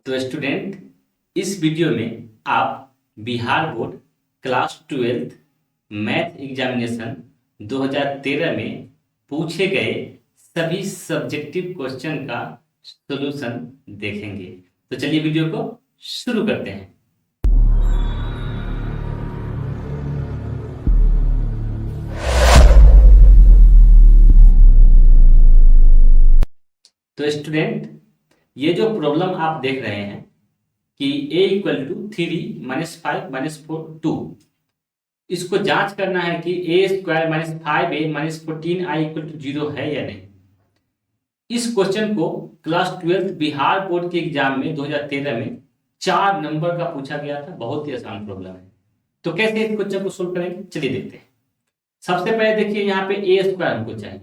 तो स्टूडेंट, इस वीडियो में आप Bihar board class 12 math examination 2013 में पूछे गए सभी सब्जेक्टिव क्वेश्चन का सॉल्यूशन देखेंगे। तो चलिए वीडियो को शुरू करते हैं। तो स्टूडेंट, ये जो प्रॉब्लम आप देख रहे हैं कि a इक्वल टू 3-5-4 2, इसको जांच करना है कि a² -5a-14i इक्वल टू 0 है या नहीं। इस क्वेश्चन को क्लास 12 बिहार बोर्ड के एग्जाम में 2013 में 4 नंबर का पूछा गया था। बहुत ही आसान प्रॉब्लम है। तो कैसे इस क्वेश्चन को सोल्व करेंगे, चलिए देखते हैं। सबसे पहले देखिए, यहाँ पे a² हमको चाहिए।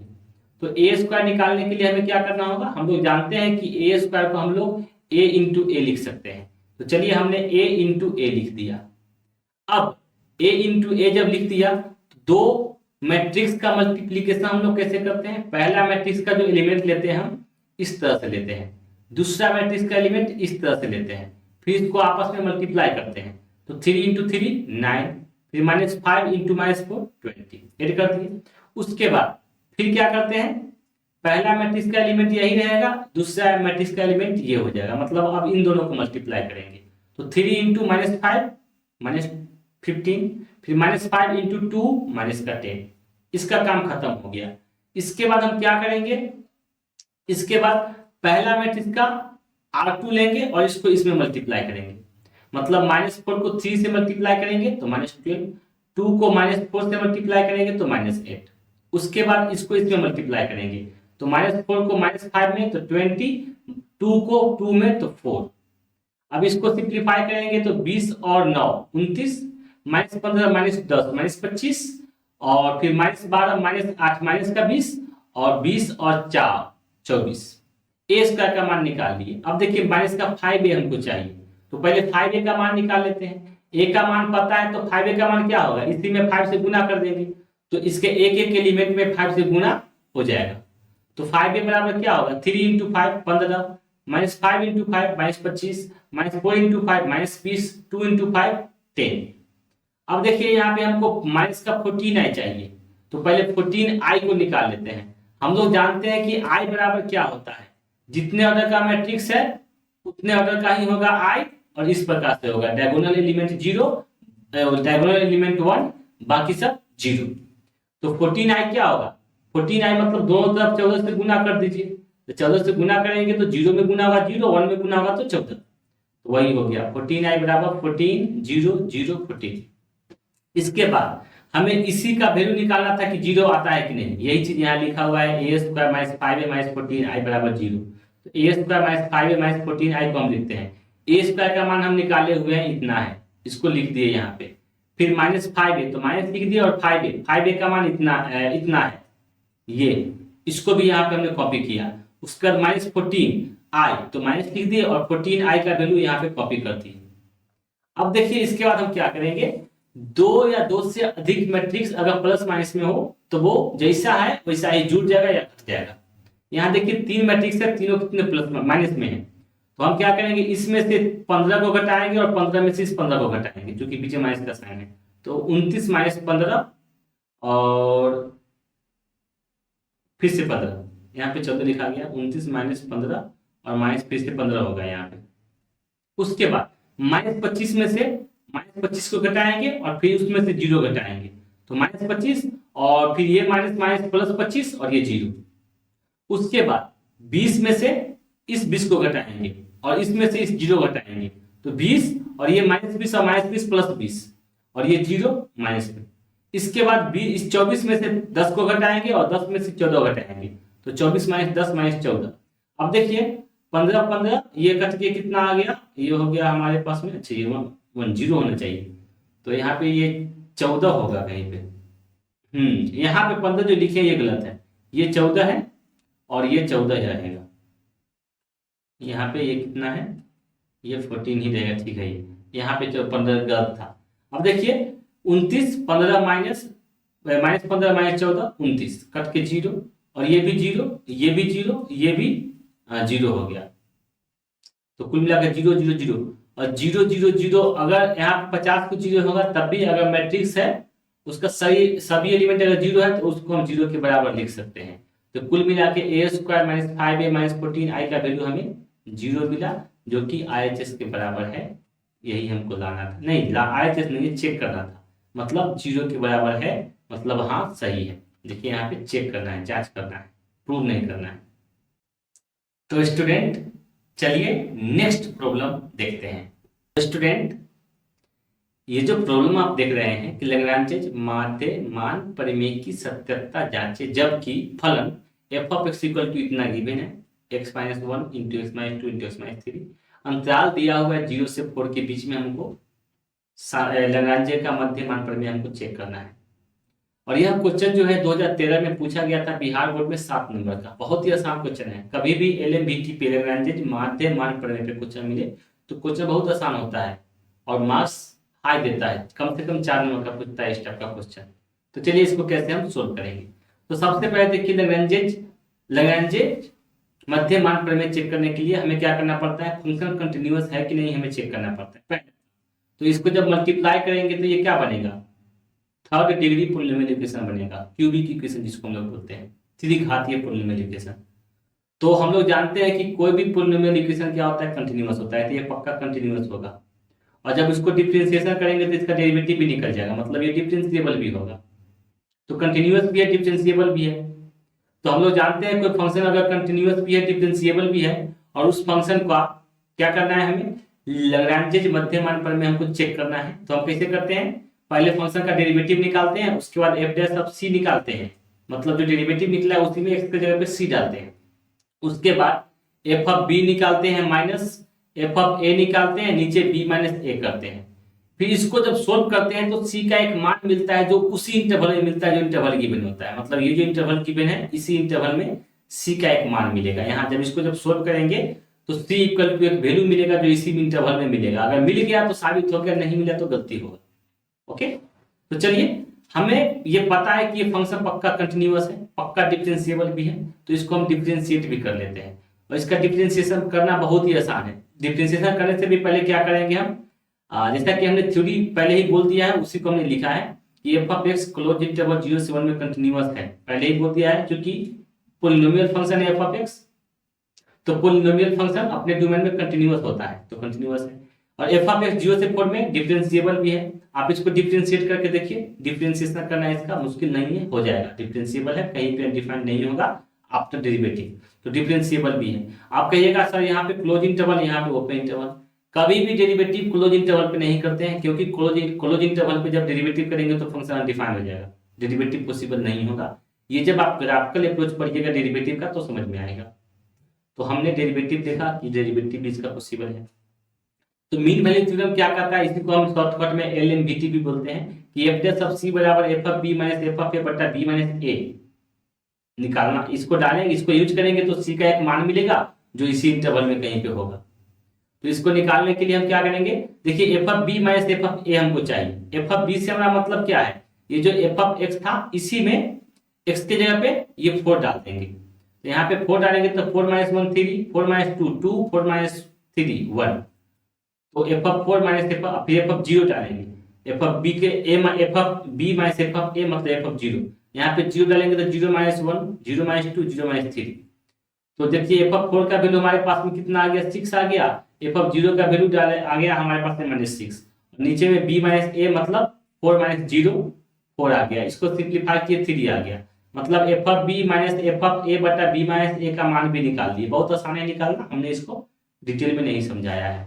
तो a² निकालने के लिए हमें क्या करना होगा, हम लोग जानते हैं कि a² को हम लोग a इंटू ए लिख सकते हैं। तो चलिए हमने a इंटू ए लिख दिया। अब a इंटू ए जब लिख दिया तो दो मैट्रिक्स का मल्टीप्लीकेशन हम लोग कैसे करते हैं। पहला मैट्रिक्स का जो एलिमेंट लेते हैं हम इस तरह से लेते हैं, दूसरा मैट्रिक्स का एलिमेंट इस तरह से लेते हैं, फिर इसको आपस में मल्टीप्लाई करते हैं। तो 3 इंटू 3 9, फिर -5 इंटू -4 20 ऐड कर दिए। उसके बाद फिर क्या करते हैं, पहला मैट्रिक्स का एलिमेंट यही रहेगा, दूसरा मैट्रिक्स का एलिमेंट ये हो जाएगा। मतलब अब इन दोनों को मल्टीप्लाई करेंगे। तो 3 इंटू -5 -15, फिर -5 इंटू 2 -10। इसका काम खत्म हो गया। इसके बाद हम क्या करेंगे, इसके बाद पहला मैट्रिक्स का R2 लेंगे और इसको इसमें मल्टीप्लाई करेंगे। मतलब -4 को 3 से मल्टीप्लाई करेंगे तो -12, 2 को -4 से मल्टीप्लाई करेंगे तो -8। उसके बाद इसको इसमें मल्टीप्लाई करेंगे तो -4 को -5 में तो 20, 2 को 2 में तो 4। अब इसको सिंप्लीफाई करेंगे तो 20 और 9 29, -15 -10 -25, और फिर -12 -8 -20, और 20 और 4 24। a² का मान निकाल लिए। अब देखिए माइनस का 5a हमको चाहिए, तो पहले 5a का मान निकाल लेते हैं। a का मान पता है तो 5a का मान क्या होगा, इसी में 5 से गुना कर देंगे तो इसके एक एक एलिमेंट में 5 से गुना हो जाएगा। तो 5a बराबर क्या होगा, 3 इंटू 5 15, -5 इंटू 5 -25, -4 इंटू 5 -20, 2 इंटू 5 10। अब देखिए यहाँ पे हमको माइनस का 14i चाहिए, तो पहले 14i को निकाल लेते हैं। हम लोग जानते हैं कि i बराबर क्या होता है, जितने ऑर्डर का मैट्रिक्स है उतने ऑर्डर का ही होगा i, और इस प्रकार से होगा डायगोनल एलिमेंट 0, डायगोनल एलिमेंट 1, बाकी सब 0। तो 14i क्या होगा, 14i मतलब दोनों तरफ 14 से गुना कर दीजिए। तो 14 से गुना करेंगे तो 0 में गुना होगा 0, 1 में गुना होगा तो 14, तो वही हो गया 14i बराबर 14 0 0 14। इसके बाद हमें इसी का वैल्यू निकालना था कि 0 आता है कि नहीं। यही चीज यहाँ लिखा हुआ है, a² -5a -14i बराबर 0। तो a² -5a -14i को हम लिखते हैं। a² का मान हम निकाले हुए हैं, इतना है, इसको लिख दिए यहाँ पे। फिर -5a तो माइनस लिख दिया, और 5a का मान इतना है, ये इसको भी यहाँ पे हमने कॉपी किया। उसके बाद -14i तो माइनस लिख दिए, और 14i का वैल्यू यहाँ पे कॉपी कर दिए। अब देखिए इसके बाद हम क्या करेंगे, दो या दो से अधिक मैट्रिक्स अगर प्लस माइनस में हो तो वो जैसा है वैसा ही जुड़ जाएगा या घट जाएगा। यहाँ देखिए 3 मैट्रिक्स है, तीनों कितने प्लस माइनस में है। तो हम क्या करेंगे, इसमें से 15 को घटाएंगे और 15 में से इस 15 को घटाएंगे, जो कि पीछे माइनस का साइन है। तो 29 -15 और फिर से 15, यहाँ पे 14 लिखा गया, 29 -15 और माइनस फिर से 15 होगा यहाँ पे। उसके बाद -25 में से -25 को घटाएंगे और फिर उसमें से 0 घटाएंगे, तो -25, और फिर ये माइनस माइनस प्लस 25 और ये 0। उसके बाद 20 में से इस 20 को घटाएंगे और इसमें से इस 0 घटाएंगे, तो 20 और ये -20 और -20 प्लस 20, और ये 0 -20। इसके बाद इस 24 में से 10 को घटाएंगे और 10 में से 14 घटाएंगे, तो 24 -10 -14। अब देखिए 15 15 ये कट के कितना आ गया, ये हो गया हमारे पास में, अच्छा ये 10 होना चाहिए, तो यहाँ पे ये 14 होगा कहीं पे। यहाँ पे 15 जो लिखे ये गलत है, ये 14 है और ये 14 ही रहेगा। यहाँ पे ये कितना है, ये 14 ही रहेगा, ठीक है। ये यहाँ पे 15 गलत था। अब देखिए 29 15 -15 -14 29 कट के 0, और ये भी 0, ये भी 0, ये भी 0 हो गया। तो कुल मिलाकर 0 0 0 और 0 0 0, अगर यहाँ 50 कुछ 0 होगा तब भी अगर मैट्रिक्स है उसका सभी एलिमेंट अगर 0 है तो उसको हम 0 के बराबर लिख सकते हैं। तो कुल मिला के ए square minus 5a minus 14i का वैल्यू हमें 0 मिला, जो कि RHS के बराबर है। यही हमको लाना था, नहीं RHS नहीं, चेक करना था, मतलब 0 के बराबर है, मतलब हाँ सही है। देखिए यहाँ पे चेक करना है, जांच करना है, प्रूव नहीं करना है। तो स्टूडेंट चलिए नेक्स्ट प्रॉब्लम देखते हैं। स्टूडेंट ये जो प्रॉब्लम आप देख रहे हैं कि लैग्रांज माध्य मान प्रमेय की सत्यता जांचे, जबकि फलन f of x equal to इतना गिवन है, x minus 1 into X minus 2 into X minus 3, अंतराल दिया हुआ है 0 से 4 के बीच में, हमको लैग्रांज का मध्य मान प्रमेय हमको चेक करना है। और यह क्वेश्चन जो है 2013 में पूछा गया था बिहार बोर्ड में 7 नंबर का, बहुत ही आसान क्वेश्चन है। कभी भी LMVT पे लैग्रांज माध्य मान प्रमेय पे क्वेश्चन मिले तो क्वेश्चन बहुत आसान होता है और मार्क्स हाई देता है, कम से कम 4 नंबर का पूछता है इस टाइप का क्वेश्चन। तो चलिए इसको कैसे हम सोल्व करेंगे। तो सबसे पहले देखिए लैग्रांज मध्य मान प्रमेय चेक करने के लिए हमें क्या करना पड़ता है, फंक्शन कंटिन्यूअस है कि नहीं हमें चेक करना पड़ता है। तो इसको जब मल्टीप्लाई करेंगे तो ये क्या बनेगा, थर्ड डिग्री पॉलिनोमियल इक्वेशन बनेगा, क्यूबिक इक्वेशन जिसको हम लोग बोलते हैं, त्रिघातीय पॉलिनोमियल इक्वेशन। तो हम लोग जानते हैं कि कोई भी पॉलिनोमियल इक्वेशन क्या होता है, कंटिन्यूअस होता है, तो ये पक्का कंटिन्यूअस होगा। और जब इसको डिफरेंशिएशन करेंगे तो इसका डेरिवेटिव भी निकल जाएगा, मतलब ये डिफरेंशिएबल भी होगा। तो कंटिन्यूअस भी है, डिफरेंशिएबल भी है। तो हम लोग जानते हैं कोई फंक्शन अगर कंटिन्यूअस भी है, डिफरेंशिएबल भी है, और उस फंक्शन का क्या करना है, हमें लैग्रांज मध्य मान प्रमेय हमको चेक करना है। तो हम कैसे करते हैं, पहले फंक्शन का डेरिवेटिव निकालते हैं, उसके बाद f डैश ऑफ c निकालते हैं, मतलब जो डेरिवेटिव निकला है उसी में x की जगह पे c डालते हैं। उसके बाद f ऑफ b निकालते हैं माइनस f ऑफ a निकालते हैं, नीचे b माइनस a करते हैं। फिर इसको जब सोल्व करते हैं तो c का एक मान मिलता है जो उसी इंटरवल में मिलता है जो इंटरवल गिवन होता है, मतलब ये जो इंटरवल गिवन है इसी इंटरवल में c का एक मान मिलेगा। यहाँ जब इसको जब सोल्व करेंगे तो c इक्वल टू एक वैल्यू मिलेगा जो इसी इंटरवल में मिलेगा। अगर मिल गया तो साबित हो गया, नहीं मिला तो गलती होगा। ओके, तो चलिए हमें ये पता है कि ये फंक्शन पक्का कंटिन्यूअस है, पक्का डिफरेंशिएबल भी है, तो इसको हम डिफरेंशिएट भी कर लेते हैं। और इसका डिफरेंशिएशन करना बहुत ही आसान है। डिफरेंशिएशन करने से भी पहले क्या करेंगे हम, जैसा कि हमने थ्योरी पहले ही बोल दिया है उसी को हमने लिखा है कि f of x close interval 0 से 1 में कंटिन्यूअस है, पहले ही बोल दिया है, क्योंकि पॉलिनोमियल फंक्शन है f ऑफ x, तो पॉलिनोमियल फंक्शन अपने डोमेन में कंटिन्यूअस होता है, तो कंटिन्यूअस है। और f ऑफ x 0 से 4 में डिफरेंशिएबल भी है। आप इसको डिफरेंशिएट करके देखिए, डिफरेंशिएशन करना इसका मुश्किल नहीं है, हो जाएगा। डिफरेंशिएबल है, कहीं पे डिफाइंड नहीं होगा आफ्टर डेरिवेटिव, तो डिफरेंशिएबल भी है। आप कहिएगा सर यहाँ पे क्लोज इंटरवल, यहाँ पे ओपन इंटरवल, कभी भी डेरिवेटिव क्लोज इंटरवल पे नहीं करते हैं, क्योंकि क्लोज इंटरवल पे जब डेरिवेटिव करेंगे तो फंक्शन अनडिफाइंड हो जाएगा, डेरिवेटिव पॉसिबल नहीं होगा। ये जब आप ग्राफिकल अप्रोच पढ़िएगा डेरिवेटिव का तो समझ में आएगा। तो हमने डेरिवेटिव देखा कि डेरिवेटिव भी इसका पॉसिबल है। तो मीन वैल्यू थ्योरम क्या कहता है, इसी को हम शॉर्टकट में LMVT भी बोलते हैं कि f डैश ऑफ c बराबर f of b minus f of a बटा b माइनस a निकालना। इसको डालेंगे, इसको यूज करेंगे तो c का एक मान मिलेगा जो इसी इंटरवल में कहीं पे होगा। तो इसको निकालने के लिए हम क्या करेंगे, देखिए f of b minus f of a हमको चाहिए। f ऑफ b से हमारा मतलब क्या है, ये जो f ऑफ x था इसी में x के जगह पे ये 4 डाल देंगे। तो यहाँ पे 4 डालेंगे तो 4 माइनस 1 3, 4 माइनस 2 2, 4 माइनस 3 1। तो f of 4 minus f of 0 डालेंगे, f ऑफ b के f of b minus f of a मतलब f ऑफ 0। यहाँ पे 0 डालेंगे तो 0 माइनस 1, 0 माइनस 2, 0 माइनस 3। तो देखिए f ऑफ 4 का वैल्यू हमारे पास में कितना आ गया, 6 आ गया। f ऑफ 0 का वैल्यू डाले आ गया हमारे पास में -6। नीचे में b माइनस a मतलब 4 माइनस 0 4 आ गया। इसको सिंप्लीफाई किए 3 आ गया, मतलब f of b minus f of a बटा b माइनस a का मान भी निकाल दिए। बहुत आसान है निकालना, हमने इसको डिटेल में नहीं समझाया है।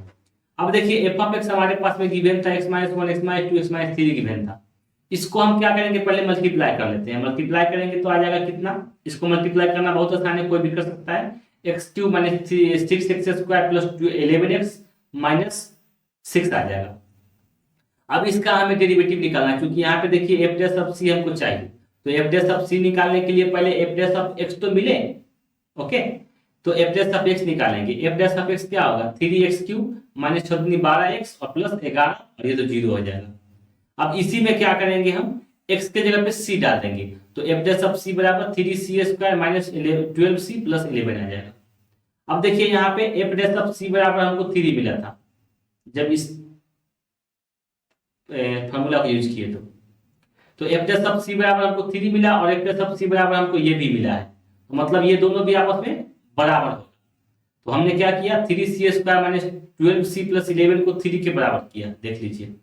अब देखिए f ऑफ x हमारे पास में गिवन था x minus 1, x minus 2, x minus 3 given था। इसको हम क्या करेंगे, पहले मल्टीप्लाई कर लेते हैं। मल्टीप्लाई करेंगे तो आ जाएगा कितना, इसको मल्टीप्लाई करना बहुत आसान है, कोई भी कर सकता है। x³ minus 6x square plus 11x minus 6 आ जाएगा। अब इसका हमें डेरिवेटिव निकालना है, क्योंकि यहाँ पे देखिए f डैश ऑफ c हमको चाहिए। तो f डैश ऑफ c निकालने के लिए पहले f डैश ऑफ x तो मिले, ओके। तो f डैश ऑफ x निकालेंगे। f डैश ऑफ x क्या होगा, 3x³ माइनस 12x और प्लस 11, और ये तो 0 हो जाएगा। अब इसी में क्या करेंगे, हम x के जगह पे c डाल देंगे। तो f डैश ऑफ c बराबर 3c² माइनस 12c प्लस 11 आ जाएगा। अब देखिए यहाँ पे एफ डैश ऑफ सी बराबर हमको 3 मिला था जब इस फॉर्मूला को यूज किए तो एफ डैश ऑफ सी बराबर हमको 3 मिला और एफ डैश ऑफ सी बराबर हमको ये भी मिला है, तो मतलब ये दोनों भी आपस में बराबर हो। तो हमने क्या किया, 3c² माइनस 12c प्लस 11 को 3 के बराबर किया, देख लीजिए।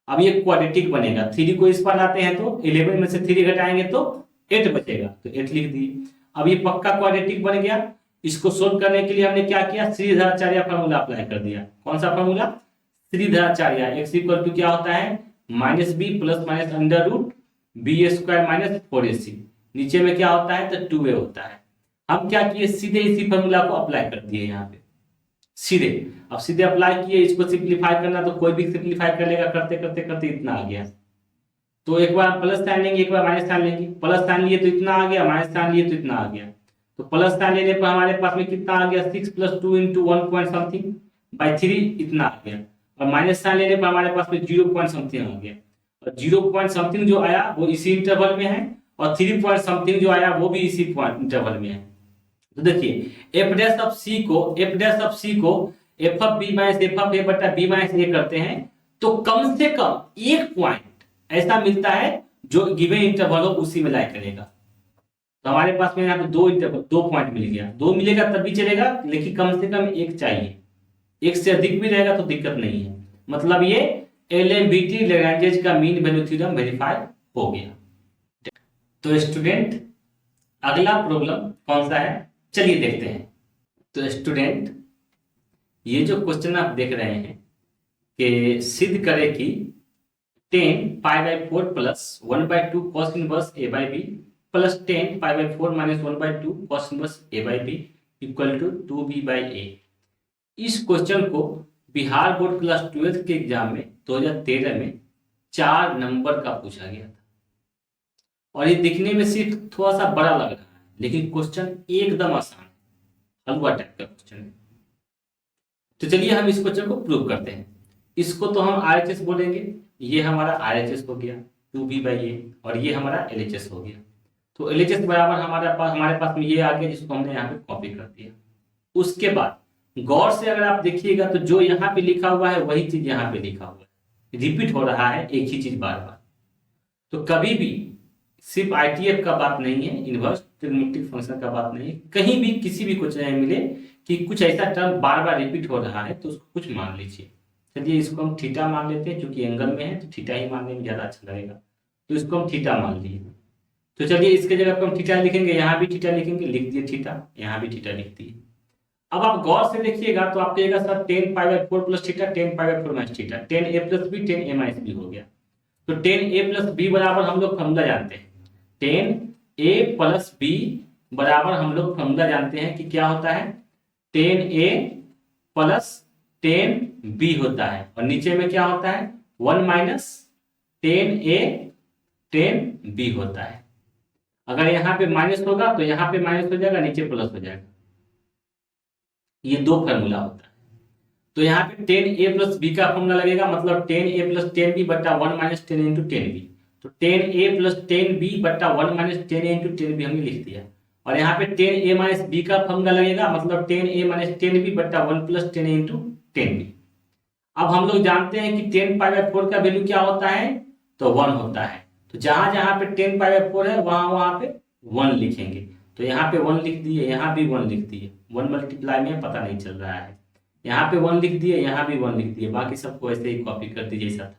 अब ये क्वाड्रेटिक बनेगा, 3 को इस पर लाते हैं तो 11 में से 3 घटाएंगे तो 8 बचेगा, तो 8 लिख दिए। अब ये पक्का क्वाड्रेटिक बन गया। इसको सोल्व करने के लिए हमने क्या किया, श्रीधराचार्य फार्मूला अप्लाई कर दिया। कौन सा formula, Sridharacharya. x equal to क्या होता है, minus B plus minus under root B square minus 4ac। नीचे में क्या होता है, तो 2a होता है। हम क्या किए, सीधे इसी फार्मूला को अप्लाई कर दिए यहाँ पे सीधे। अब सीधे अप्लाई किए, इसको सिंप्लीफाई करना तो कोई भी सिंप्लीफाई कर लेगा, करते करते करते इतना आ गया। तो एक बार प्लस साइन लेंगे, एक बार माइनस साइन लेंगे। प्लस साइन लिए तो इतना आ गया, माइनस साइन लिए तो इतना आ गया। तो प्लस साइन लेने पर हमारे पास में कितना आ गया, 6 + 2 × 1 पॉइंट समथिंग बाई 3 इतना आ गया। और माइनस साइन लेने पर हमारे पास में 0 पॉइंट समथिंग आ गया। और 0 पॉइंट समथिंग जो आया वो इसी इंटरवल में है, और 3 पॉइंट समथिंग जो आया वो भी इसी पॉइंट इंटरवल में है। तो देखिए एफ डैश ऑफ सी को F of B minus F of A बटा बी माइनस ए करते हैं तो कम से कम एक पॉइंट ऐसा मिलता है जो गिवन इंटरवल हो उसी में लाई करेगा। तो हमारे पास में यहाँ पे दो पॉइंट मिल गया। 2 मिलेगा तब भी चलेगा, लेकिन कम से कम एक चाहिए। एक से अधिक भी रहेगा तो दिक्कत नहीं है। मतलब ये एलएमबीटी लैग्रेंज का मीन वैल्यू थ्योरम वेरीफाई हो गया। तो स्टूडेंट अगला प्रॉब्लम कौन सा है, चलिए देखते हैं। तो स्टूडेंट ये जो क्वेश्चन आप देख रहे हैं कि सिद्ध करें कि 10π/4 plus 1/2 cos inverse a/b plus 10π/4 minus 1/2 cos inverse a/b equal to 2b/a। इस क्वेश्चन को बिहार बोर्ड क्लास 12 के एग्जाम में 2013 में 4 नंबर का पूछा गया था। और ये दिखने में सिर्फ थोड़ा सा बड़ा लग रहा है, लेकिन क्वेश्चन एकदम आसान है, हलवा टाइप का क्वेश्चन है। तो चलिए हम इस क्वेश्चन को प्रूव करते हैं। इसको तो हम RHS बोलेंगे, ये हमारा RHS हो गया 2b/a, और ये हमारा LHS हो गया। तो LHS बराबर हमारे पास में ये आ गया, जिसको हमने यहाँ पे कॉपी कर दिया। उसके बाद गौर से अगर आप देखिएगा तो जो यहाँ पे लिखा हुआ है वही चीज यहाँ पे लिखा हुआ है, रिपीट हो रहा है एक ही चीज बार बार। तो कभी भी सिर्फ ITF का बात नहीं है, इनवर्स ट्रिग्नोमेट्रिक फंक्शन का बात नहीं है, कहीं भी किसी भी क्वेश्चन में मिले कि कुछ ऐसा टर्म बार बार रिपीट हो रहा है तो उसको कुछ मान लीजिए। चलिए इसको हम थीटा मान लेते हैं, क्योंकि एंगल में है तो थीटा ही मानने में ज्यादा अच्छा लगेगा। तो इसको हम थीटा मान लिए। तो चलिए इसके जगह पर हम थीटा लिखेंगे, यहाँ भी थीटा लिखेंगे, लिख दिए थीटा, यहाँ भी थीटा लिख दिए। अब आप गौर से देखिएगा तो आप कहिएगा sir 10π/4 plus theta 10π/4 minus theta 10a plus B 10a minus B हो गया। तो 10a प्लस बी बराबर हम लोग फॉर्मूला जानते हैं, 10a प्लस बी बराबर हम लोग फॉर्मूला जानते हैं कि क्या होता है, 10a प्लस 10b होता है। और नीचे में क्या होता है, 1 माइनस 10a 10b होता है। अगर यहाँ पे माइनस होगा तो यहाँ पे माइनस हो जाएगा, नीचे प्लस हो जाएगा। ये 2 फार्मूला होता है। तो यहाँ पे 10a प्लस b का फॉर्मूला लगेगा, मतलब 10a प्लस 10b बटा 1 माइनस 10 इंटू 10b। तो 10a प्लस 10b बटा 1 माइनस 10 इंटू 10b हमने लिख दिया। और यहाँ पे 10a माइनस b का फॉर्मूला लगेगा, मतलब 10a माइनस 10b बटा 1 प्लस 10 इंटू 10b। अब हम लोग जानते हैं कि 10π/4 का वैल्यू क्या होता है, तो 1 होता है। तो जहां जहां पे 10π/4 है वहां पे 1 लिखेंगे। तो यहाँ पे 1 लिख दिए, यहाँ भी 1 लिख दिए। 1 मल्टीप्लाई में पता नहीं चल रहा है, यहाँ पे 1 लिख दिए, यहाँ भी 1 लिख दिए। बाकी सबको ऐसे ही कॉपी कर दीजिए जैसा था।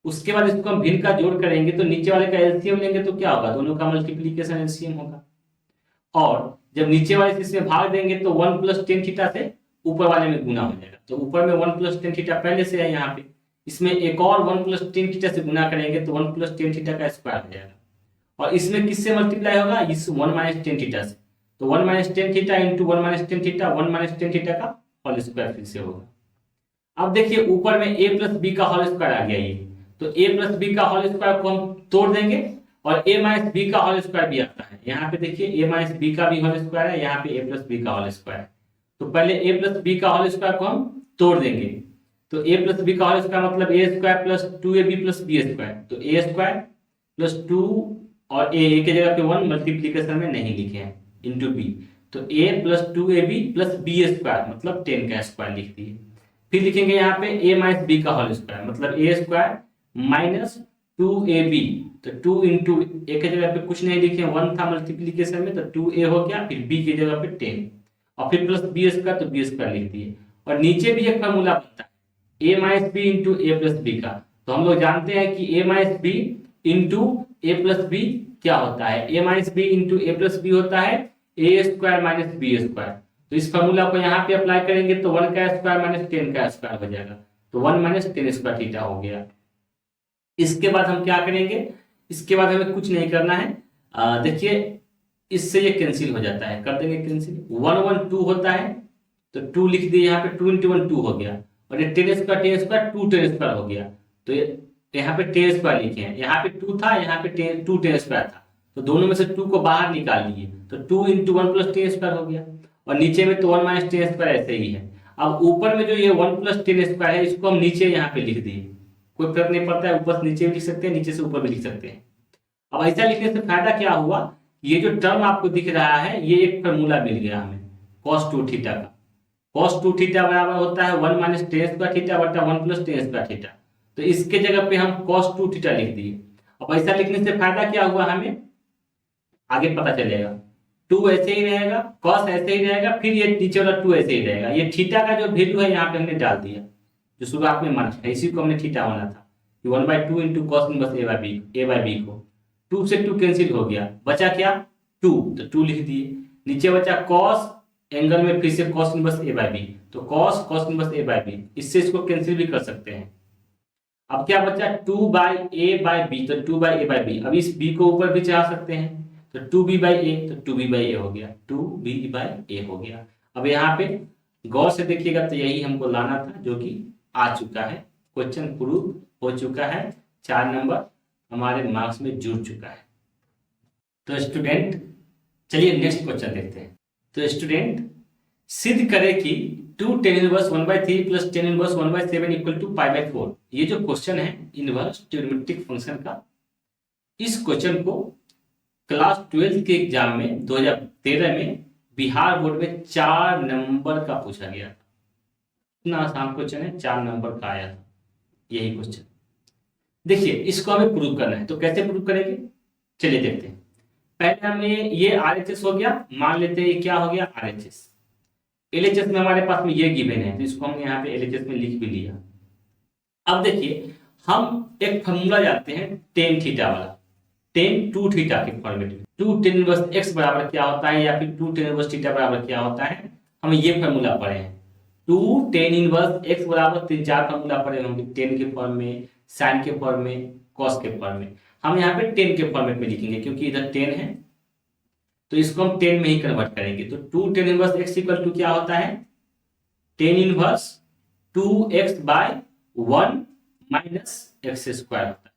उसके बाद इसको हम भिन्न का जोड़ करेंगे तो नीचे वाले का एलसीएम लेंगे तो क्या होगा, दोनों का मल्टीप्लीकेशन एलसीएम होगा। और जब नीचे वाले से इसमें भाग देंगे तो 1 प्लस 10 थीटा से ऊपर वाले में गुना हो जाएगा। तो ऊपर में 1 प्लस 10 थीटा पहले से है, यहाँ पे इसमें एक और 1 प्लस 10 थीटा से गुना करेंगे तो 1 प्लस 10 थीटा का स्क्वायर हो जाएगा। और इसमें किससे मल्टीप्लाई होगा, इस 1 माइनस 10 थीटा से। तो 1 minus 10 theta into 1 minus 10 theta 1 minus 10 theta का होल स्क्वायर फिर से होगा। अब देखिए ऊपर में a प्लस बी का होल स्क्वायर आ गया ये। तो a प्लस बी का होल स्क्वायर को हम तोड़ देंगे और a माइनस बी का होल स्क्वायर भी आता है। यहाँ पे देखिए a माइनस बी का भी होल स्क्वायर है, यहाँ पे a प्लस बी का होल स्क्वायर है। तो पहले a प्लस बी का होल स्क्वायर को हम तोड़ देंगे। तो a प्लस बी का होल स्क्वायर मतलब a square plus 2ab plus b square. तो a स्क्वायर प्लस 2 और a के जगह पे 1 मल्टीप्लीकेशन में नहीं लिखे हैं इंटू b। तो a plus 2ab plus B square मतलब 10 का स्क्वायर लिख दिए। फिर लिखेंगे यहाँ पे a माइनस बी का होल स्क्वायर मतलब a स्क्वायर माइनस 2ab, तो 2 इंटू ए के जगह पे कुछ नहीं लिखे, 1 था मल्टीप्लीकेशन में, तो 2a हो गया, फिर b की जगह पे 10 और फिर प्लस बी स्क्वायर, तो बी स्क्वायर लिख दिए। और नीचे भी एक फॉर्मूला बनता है a minus B into A plus B का, तो हम लोग जानते हैं कि a minus B into A plus B क्या होता है, a minus B into A plus B होता है A square minus B square. तो इस फॉर्मूला को यहाँ पे अप्लाई करेंगे तो 1 का स्क्वायर माइनस 10 का स्क्वायर हो जाएगा, तो 1 माइनस 10 स्क्वायर थीटा हो गया। इसके बाद हम क्या करेंगे, इसके बाद हमें कुछ नहीं करना है। देखिए इससे ये कैंसिल हो जाता है, कर देंगे कैंसिल। 1 1 2 होता है, तो 2 लिख दिए यहाँ पे, 2 इंटू 1 2 हो गया, और ये 10 स्क्वायर 2 10 स्क्वायर हो गया, तो यहाँ पे 10 स्क्वायर लिखे हैं, यहाँ पे 2 था, यहाँ पे 2 10 स्क्वायर था, तो दोनों में से 2 को बाहर निकाल लिए, तो 2 इंटू 1 प्लस 10 स्क्वायर हो गया, और नीचे में तो 1 माइनस 10 स्क्वायर ऐसे ही है। अब ऊपर में जो ये 1 प्लस 10 स्क्वायर है इसको हम नीचे यहाँ पे लिख दिए, कोई फर्क नहीं पड़ता है, ऊपर से नीचे भी लिख सकते हैं, नीचे से ऊपर भी लिख सकते हैं। अब ऐसा लिखने से फायदा क्या हुआ, ये जो टर्म आपको दिख रहा है ये एक फॉर्मूला मिल गया हमें cos 2 थीटा का। cos 2 थीटा बराबर होता है 1 माइनस 10 स्क्वायर थीटा बटा 1 प्लस 10 स्क्वायर थीटा, तो इसके जगह पे हम cos 2 थीटा लिख दिए। अब ऐसा लिखने से फायदा क्या हुआ हमें आगे पता चलेगा, 2 ऐसे ही रहेगा, cos ऐसे ही रहेगा, फिर ये नीचे वाला 2 ऐसे ही रहेगा, ये थीटा का जो वैल्यू है यहाँ पे हमने डाल दिया जो शुरुआत में मान है, इसी को हमने थीटा माना था कि 1/2 into cos inverse A by B को 2 से 2 कैंसिल हो गया, बचा क्या 2, तो 2 लिख दिए। नीचे बचा कॉस एंगल में फिर से cos inverse A by B, तो cos inverse A by B, इससे इसको कैंसिल भी कर सकते हैं। अब क्या बचा 2 बाई ए बाई बी, तो 2 बाई ए बाई बी, अब इस बी को ऊपर भी चढ़ा सकते हैं, तो 2b बाई ए, तो 2b बाई ए हो गया, 2b बाई ए हो गया। अब यहाँ पे गौर से देखिएगा तो यही हमको लाना था जो कि आ चुका है, क्वेश्चन प्रूव हो चुका है, 4 नंबर हमारे मार्क्स में जुड़ चुका है। तो स्टूडेंट चलिए नेक्स्ट क्वेश्चन देखते हैं। तो स्टूडेंट सिद्ध करें कि 2 tan inverse 1/3 plus tan inverse 1/7 equal to π/4, ये जो क्वेश्चन है इनवर्स ट्रिग्नोमेट्रिक फंक्शन का, इस क्वेश्चन को क्लास 12 के एग्जाम में 2013 में बिहार बोर्ड में 4 नंबर का पूछा गया था। इतना आसान क्वेश्चन है, 4 नंबर का आया था यही क्वेश्चन। देखिए इसको हमें प्रूव करना है, तो कैसे प्रूव करेंगे चलिए देखते हैं। पहले हमें ये RHS हो गया, मान लेते हैं ये क्या हो गया RHS। LHS में हमारे पास में ये गिवन है, तो इसको हमने यहाँ पे LHS में लिख भी लिया। अब देखिए हम एक फॉर्मूला जानते हैं tan थीटा वाला, tan 2 थीटा के फॉर्मेट में 2 tan इनवर्स x बराबर क्या होता है, या फिर 2 tan इनवर्स थीटा बराबर क्या होता है, हम ये फॉर्मूला पढ़े हैं। 2 tan इनवर्स x बराबर 3-4 फॉर्मूला पढ़े होंगे, tan के फॉर्म में, sin के फॉर्म में, cos के फॉर्म में। हम यहाँ पे tan के फॉर्मेट में लिखेंगे क्योंकि इधर tan है, तो इसको हम tan में ही कन्वर्ट करेंगे। तो 2 tan inverse x equal to क्या होता है, tan inverse 2x by 1 minus x square होता है।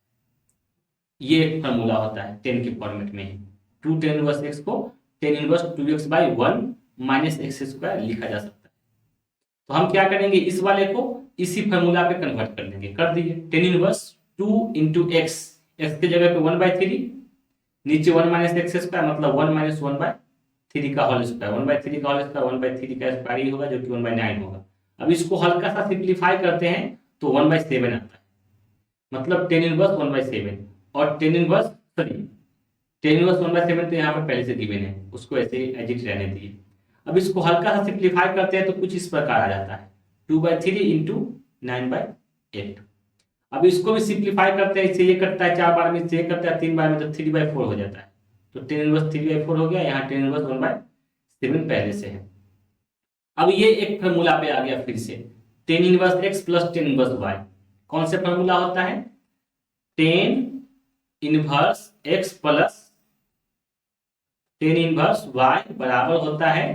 ये एक फॉर्मूला होता है tan के फॉर्मेट में ही, 2 tan इनवर्स x को tan inverse 2x by 1 minus x square लिखा जा सकता है। तो हम क्या करेंगे, इस वाले को इसी फॉर्मूला पे कन्वर्ट कर देंगे, कर दिए। tan inverse 2 into x, x के जगह पे 1/3, नीचे 1 माइनस x स्क्वायर मतलब 1 माइनस 1/3 का होल स्क्वायर, 1/3 का होल स्क्वायर 1/3 का स्क्वायर ही होगा जो कि 1/9 होगा। अब इसको हल्का सा सिंप्लीफाई करते हैं तो 1/7 आता है, मतलब tan इनवर्स 1/7, और tan इनवर्स 1/7 तो यहाँ पर पहले से गिवन है, उसको ऐसे ही एज इट रहने दिए। अब इसको हल्का सा सिंप्लीफाई करते हैं तो कुछ इस प्रकार आ जाता है 2/3 इंटू 9/8। अब इसको भी सिंप्लीफाई करते हैं, इससे ये करता है 4 बार में, इससे ये करता है 3 बार में, तो 3/4 हो जाता है। तो tan इनवर्स 3/4 हो गया, यहाँ tan इनवर्स 1/7 पहले से है। अब ये एक फॉर्मूला पे आ गया फिर से, tan inverse x plus tan inverse y। कौन सा फॉर्मूला होता है, tan inverse x plus tan inverse y बराबर होता है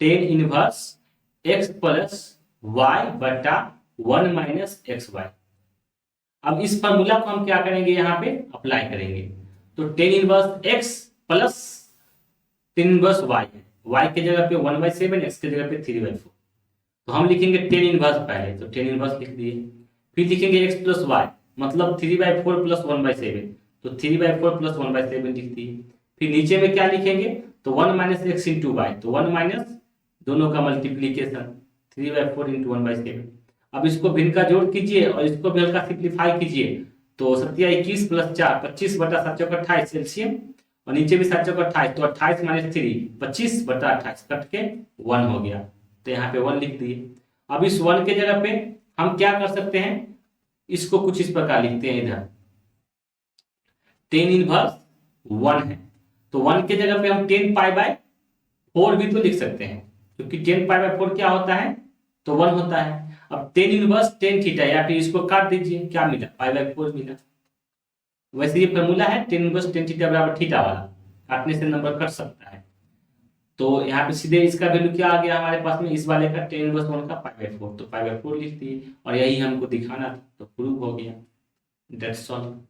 tan inverse x plus y बटा 1 माइनस xy। अब इस फॉर्मूला को हम क्या करेंगे, यहाँ पे अप्लाई करेंगे। तो tan inverse x plus tan inverse y है, y के जगह पे 1/7, x के जगह पे 3/4, तो हम लिखेंगे tan इनवर्स पहले, तो tan इनवर्स लिख दिए। फिर लिखेंगे x प्लस y मतलब 3/4 प्लस 1/7, तो 3/4 प्लस 1/7 लिख दिए। फिर नीचे में क्या लिखेंगे, तो 1-x/y, तो 1 माइनस दोनों का मल्टीप्लीकेशन 3/4 × 1/7। अब इसको भिन्न का जोड़ कीजिए और इसको भी हल्का सिंप्लीफाई कीजिए, तो 7 21 + 4 25/7 एलसीएम, और नीचे भी 7 28, तो 28 - 3 25/28 कट के 1 हो गया, तो यहाँ पे 1 लिख दिए। अब इस 1 के जगह पे हम क्या कर सकते हैं, इसको कुछ इस प्रकार लिखते हैं, इधर tan इनवर्स 1 है, तो 1 के जगह पे हम 10π/4 भी तो लिख सकते हैं, क्योंकि 10π/4 क्या होता है, तो 1 होता है। अब tan इनवर्स tan थीटा, या फिर इसको काट दीजिए, क्या मिला, π/4 मिला। वैसे ये फॉर्मूला है tan इनवर्स tan थीटा बराबर थीटा वाला, काटने से नंबर कट सकता है। तो यहाँ पे सीधे इसका वैल्यू क्या आ गया हमारे पास में, इस वाले का tan इनवर्स 1 का π/4, तो π/4 लिख दिए, और यही हमको दिखाना था, तो प्रूव हो गया। That's all.